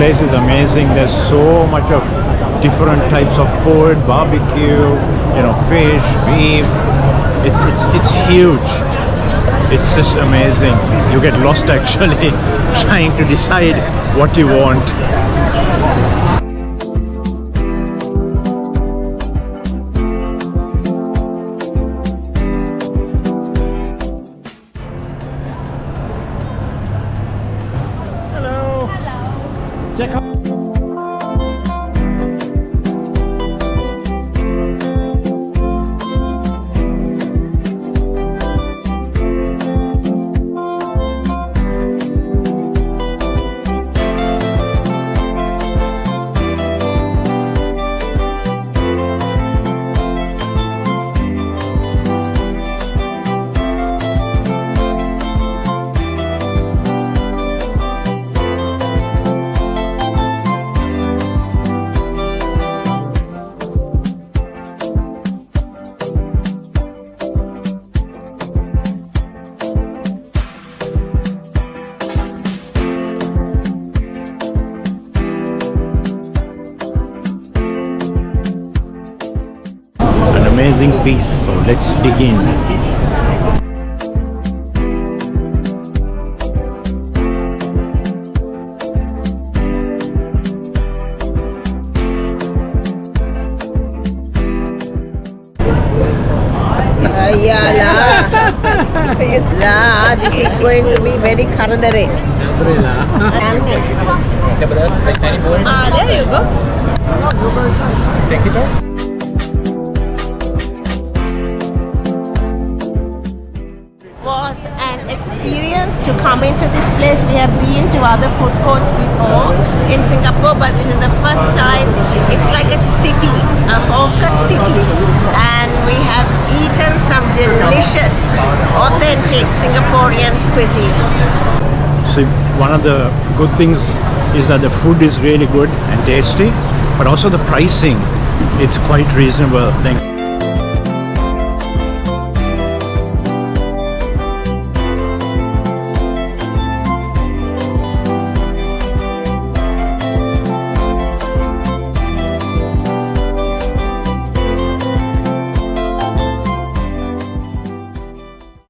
Place is amazing. There's so much of different types of food, barbecue, fish, beef. It's huge. It's just amazing. You get lost actually trying to decide what you want. Check out. Amazing feast, so let's dig in. This is going to be very karadare. There you go. Take it out. Was an experience to come into this place. We have been to other food courts before in Singapore, but this is the first time. It's like a city, a hawker city, and we have eaten some delicious, authentic Singaporean cuisine. So one of the good things is that the food is really good and tasty, but also the pricing, it's quite reasonable.